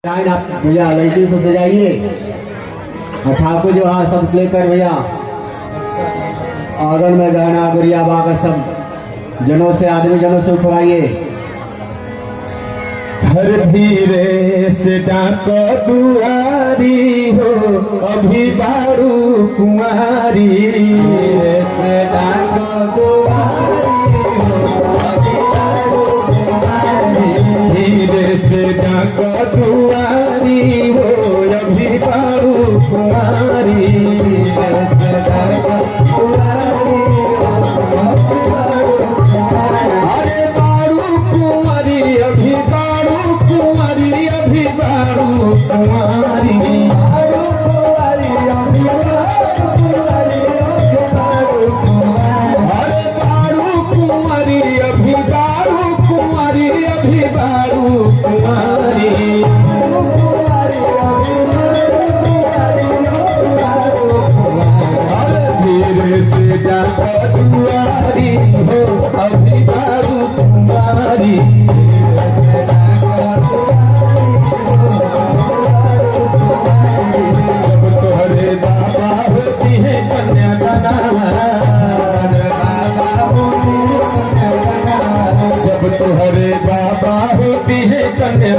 आप भैया लड़की को सजाइए और ठाकुर जो है सब लेकर भैया आंगन में गहना गुड़िया बाग सब जनों से आदमी जनों से उठवाइए। हर धीरे से डाको दुआरी हो अभी बारू कुंवारी से डाको दुआरी हो अभी बारू कुंवारी धीरे से डाको दुआरी हो अभी बारू कुंवारी से डाको दुआरी अरे बारू कुंवारी अभी बारू कुंवारी अभी बारू कुंवारी अरे बारू कुंवारी अभी बारू कुंवारी अभी बारू कुंवारी धीरे से जाता दुआरी हो अभी बारू कुंवारी जब तोहरे बाबा होती है कन्या जब तोहरे बाबा होती है कन्या